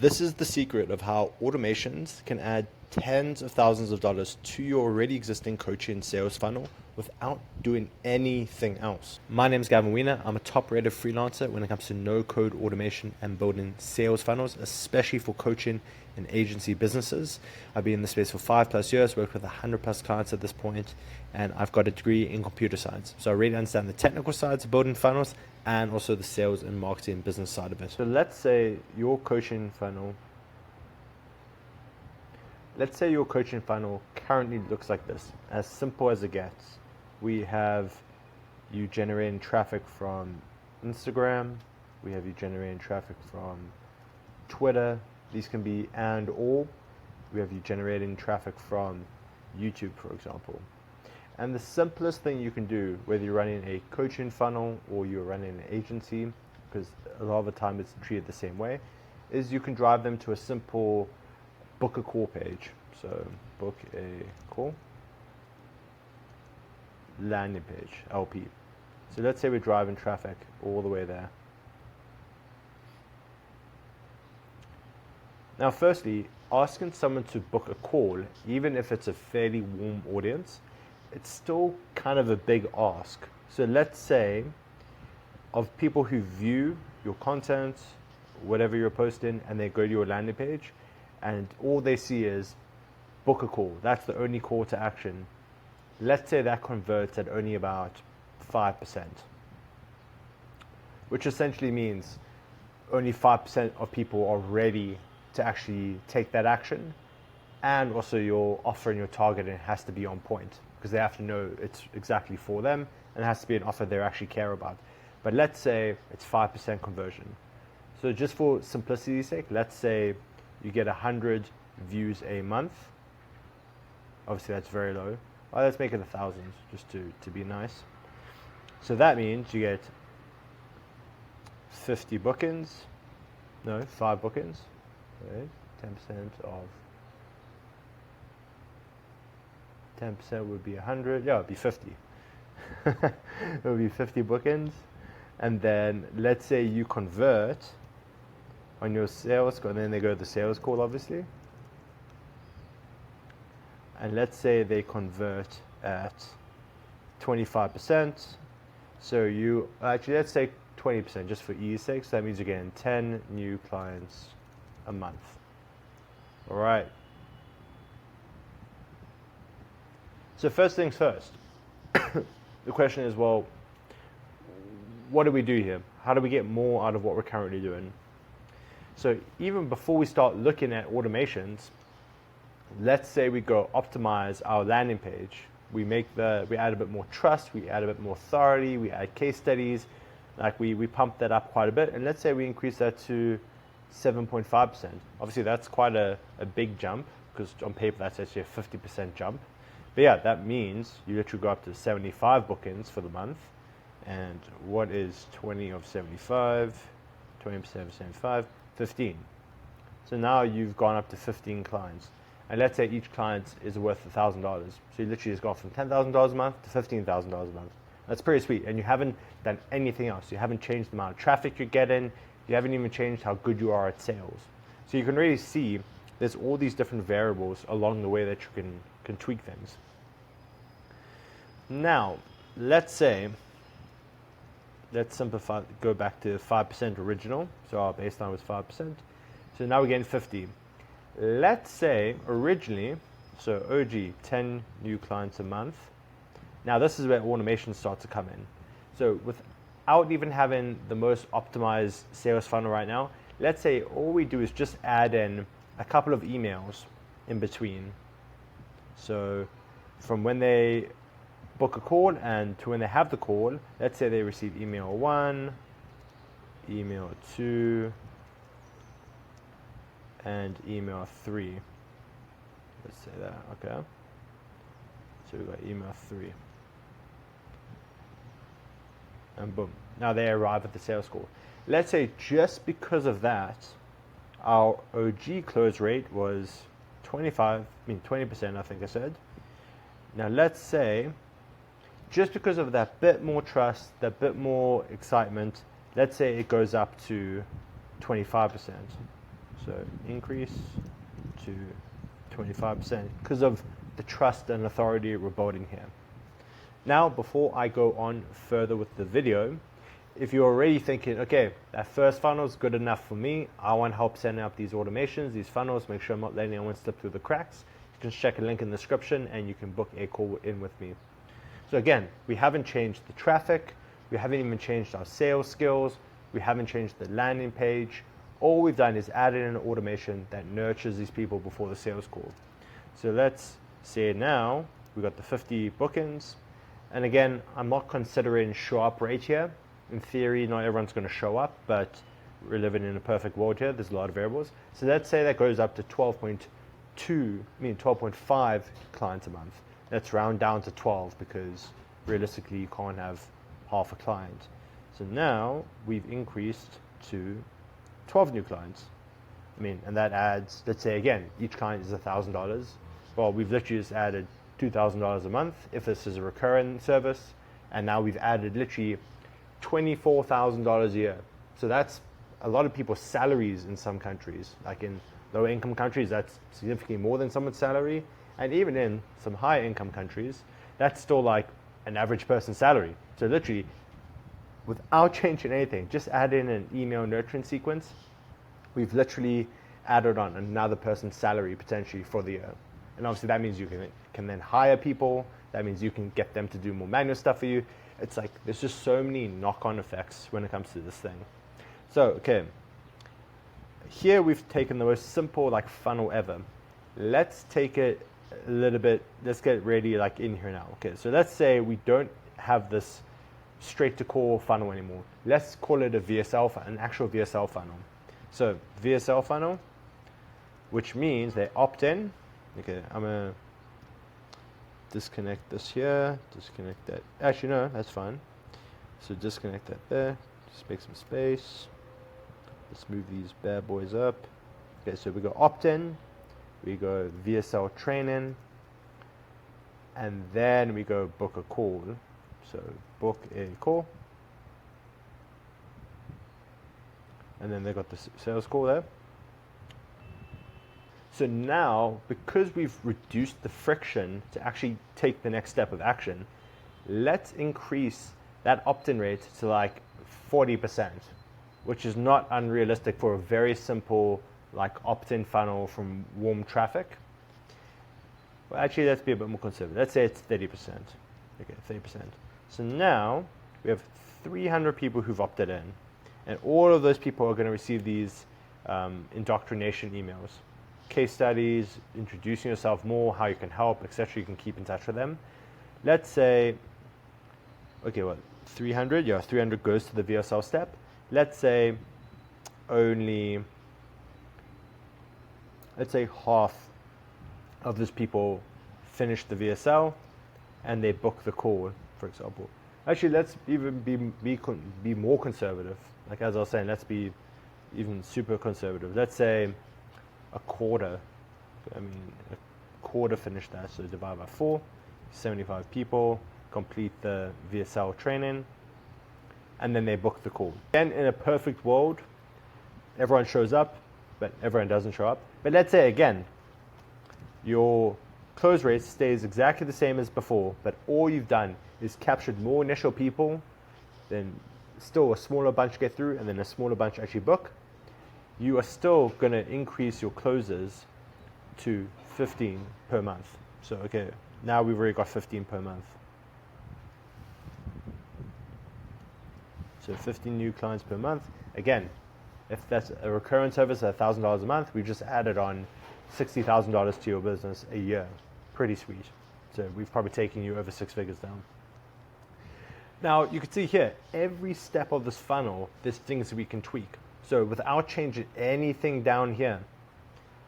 This is the secret of how automations can add tens of thousands of dollars to your already existing coaching sales funnel without doing anything else. My name is Gavin Wiener. I'm a top-rated freelancer when it comes to no-code automation and building sales funnels, especially for coaching and agency businesses. I've been in the space for 5+ years, worked with 100+ clients at this point, and I've got a degree in computer science. So I really understand the technical sides of building funnels and also the sales and marketing business side of it. So let's say your coaching funnel currently looks like this, as simple as it gets. We have you generating traffic from Instagram, we have you generating traffic from Twitter, these can be and or. We have you generating traffic from YouTube, for example. And the simplest thing you can do, whether you're running a coaching funnel or you're running an agency, because a lot of the time it's treated the same way, is you can drive them to a simple book a call page. So book a call, landing page, LP. So let's say we're driving traffic all the way there. Now firstly, asking someone to book a call, even if it's a fairly warm audience, it's still kind of a big ask. So let's say of people who view your content, whatever you're posting, and they go to your landing page, and all they see is book a call. That's the only call to action. Let's say that converts at only about 5%, which essentially means only 5% of people are ready to actually take that action. And also your offer and your targeting has to be on point, because they have to know it's exactly for them, and it has to be an offer they actually care about. But let's say it's 5% conversion. So just for simplicity's sake, let's say you get 100 views a month. Obviously that's very low. Well, let's make it 1,000 just to be nice. So that means you get 50 bookings, no, 5 bookings, right? 10% of 10% would be 100, yeah, it would be 50. It would be 50 bookings. And then let's say you convert on your sales call, and then they go to the sales call, obviously. And let's say they convert at 25%. So you, actually let's say 20% just for ease sake. So that means you're getting 10 new clients a month. All right. So first things first, the question is, well, what do we do here? How do we get more out of what we're currently doing? So even before we start looking at automations, let's say we go optimize our landing page. We add a bit more trust, we add a bit more authority, we add case studies, like we pump that up quite a bit. And let's say we increase that to 7.5%. Obviously that's quite a big jump, because on paper that's actually a 50% jump. But yeah, that means you literally go up to 75 bookings for the month. And what is 20 of 75? 20% of 75? 15. So now you've gone up to 15 clients. And let's say each client is worth $1,000. So you literally just gone from $10,000 a month to $15,000 a month. That's pretty sweet. And you haven't done anything else. You haven't changed the amount of traffic you're getting. You haven't even changed how good you are at sales. So you can really see there's all these different variables along the way that you can tweak things. Now, let's simplify, go back to 5% original. So our baseline was 5%. So now we're getting 50. Let's say originally, so OG, 10 new clients a month. Now this is where automation starts to come in. So without even having the most optimized sales funnel right now, let's say all we do is just add in a couple of emails in between. So from when they book a call and to when they have the call, let's say they receive email 1, email 2, and email 3. Let's say that, okay. So we've got email 3. And boom, now they arrive at the sales call. Let's say just because of that, our OG close rate was 20%, I think I said. Now let's say, just because of that bit more trust, that bit more excitement, let's say it goes up to 25%. So increase to 25% because of the trust and authority we're building here. Now, before I go on further with the video, if you're already thinking, okay, that first funnel is good enough for me, I want help setting up these automations, these funnels, make sure I'm not letting anyone slip through the cracks, you can check a link in the description and you can book a call in with me. So again, we haven't changed the traffic, we haven't even changed our sales skills, we haven't changed the landing page. All we've done is added in an automation that nurtures these people before the sales call. So let's say now we got the 50 bookings. And again, I'm not considering show up rate here. In theory, not everyone's going to show up, but we're living in a perfect world here. There's a lot of variables. So let's say that goes up to 12.5 clients a month. Let's round down to 12 because realistically you can't have half a client. So now we've increased to 12 new clients. And that adds, let's say again, each client is $1,000. Well, we've literally just added $2,000 a month if this is a recurring service. And now we've added literally $24,000 a year. So that's a lot of people's salaries in some countries. Like in low income countries, that's significantly more than someone's salary. And even in some high income countries, that's still like an average person's salary. So literally, without changing anything, just add in an email nurturing sequence, we've literally added on another person's salary potentially for the year. And obviously that means you can then hire people. That means you can get them to do more manual stuff for you. It's like there's just so many knock-on effects when it comes to this thing. So, okay, here we've taken the most simple like funnel ever. Let's take it a little bit, let's get ready like in here now. Okay, so let's say we don't have this straight to call funnel anymore. Let's call it a VSL, an actual VSL funnel. So VSL funnel, which means they opt in. Okay, I'm gonna disconnect this here, disconnect that. Actually, no, that's fine. So disconnect that there, just make some space. Let's move these bad boys up. Okay, so we go opt-in, we go VSL training, and then we go book a call. So book a call. And then they got the sales call there. So now, because we've reduced the friction to actually take the next step of action, let's increase that opt-in rate to like 40%, which is not unrealistic for a very simple like opt-in funnel from warm traffic. Well, actually, let's be a bit more conservative. Let's say it's 30%. Okay, 30%. So now we have 300 people who've opted in, and all of those people are going to receive these indoctrination emails. Case studies, introducing yourself more, how you can help, etc. You can keep in touch with them. Let's say, okay, well, 300, yeah, 300 goes to the VSL step. Let's say only, let's say half of those people finish the VSL and they book the call, for example. Actually, let's even be more conservative. Like as I was saying, let's be even super conservative. Let's say a quarter finished that, so divide by 4, 75 people complete the VSL training, and then they book the call. Then in a perfect world, everyone shows up, but everyone doesn't show up. But let's say again, your close rate stays exactly the same as before, but all you've done is captured more initial people, then still a smaller bunch get through, and then a smaller bunch actually book. You are still going to increase your closes to 15 per month. So, okay, now we've already got 15 per month. So 15 new clients per month. Again, if that's a recurring service at $1,000 a month, we just added on $60,000 to your business a year. Pretty sweet. So we've probably taken you over 6 figures down. Now, you can see here, every step of this funnel, there's things that we can tweak. So without changing anything down here,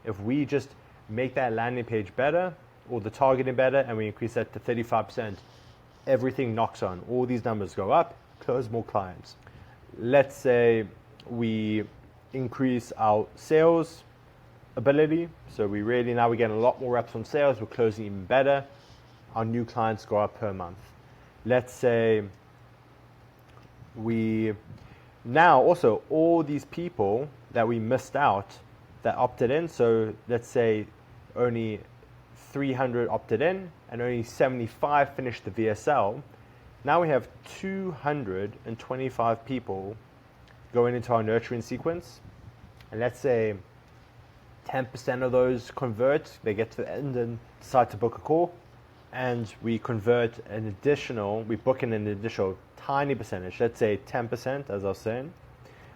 if we just make that landing page better or the targeting better and we increase that to 35%, everything knocks on. All these numbers go up, close more clients. Let's say we increase our sales ability. So we're getting a lot more reps on sales. We're closing even better. Our new clients go up per month. Let's say we now also all these people that we missed out that opted in. So let's say only 300 opted in and only 75 finished the VSL. Now we have 225 people going into our nurturing sequence. And let's say 10% of those convert, they get to the end and decide to book a call. And we convert an additional, we book in an additional tiny percentage, let's say 10%, as I was saying.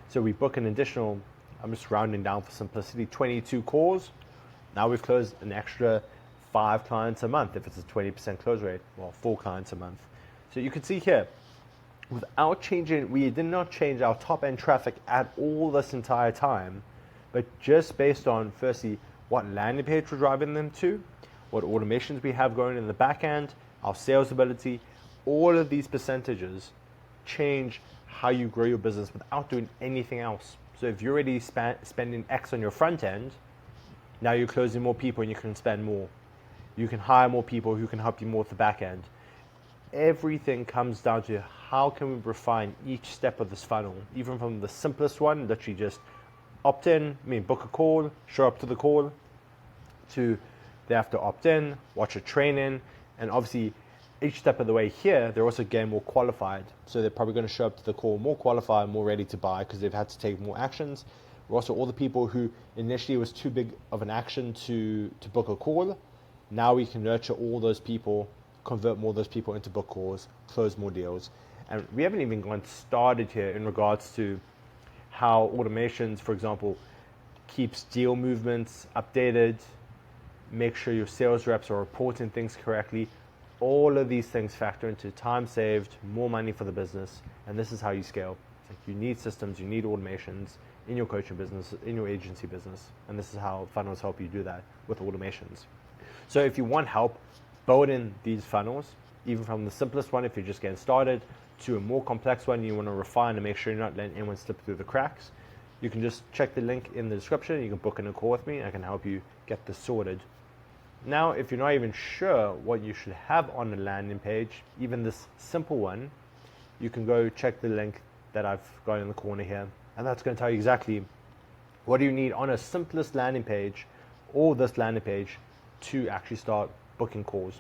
So we book an additional, I'm just rounding down for simplicity, 22 calls. Now we've closed an extra 5 clients a month if it's a 20% close rate, or 4 clients a month. So you can see here, without changing, we did not change our top end traffic at all this entire time, but just based on, firstly, what landing page we're driving them to, what automations we have going in the back end, our sales ability, all of these percentages change how you grow your business without doing anything else. So if you're already spending X on your front end, now you're closing more people and you can spend more. You can hire more people who can help you more with the back end. Everything comes down to how can we refine each step of this funnel, even from the simplest one, literally just opt in, book a call, show up to the call, to they have to opt in, watch a training, and obviously each step of the way here, they're also getting more qualified. So they're probably going to show up to the call more qualified, more ready to buy because they've had to take more actions. We're also all the people who initially was too big of an action to book a call. Now we can nurture all those people, convert more of those people into book calls, close more deals. And we haven't even gone started here in regards to how automations, for example, keeps deal movements updated, make sure your sales reps are reporting things correctly. All of these things factor into time saved, more money for the business, and this is how you scale. It's like you need systems, you need automations in your coaching business, in your agency business, and this is how funnels help you do that with automations. So if you want help building these funnels, even from the simplest one if you're just getting started, to a more complex one you want to refine and make sure you're not letting anyone slip through the cracks, you can just check the link in the description. You can book in a call with me. I can help you get this sorted. Now, if you're not even sure what you should have on the landing page, even this simple one, you can go check the link that I've got in the corner here. And that's going to tell you exactly what do you need on a simplest landing page or this landing page to actually start booking calls.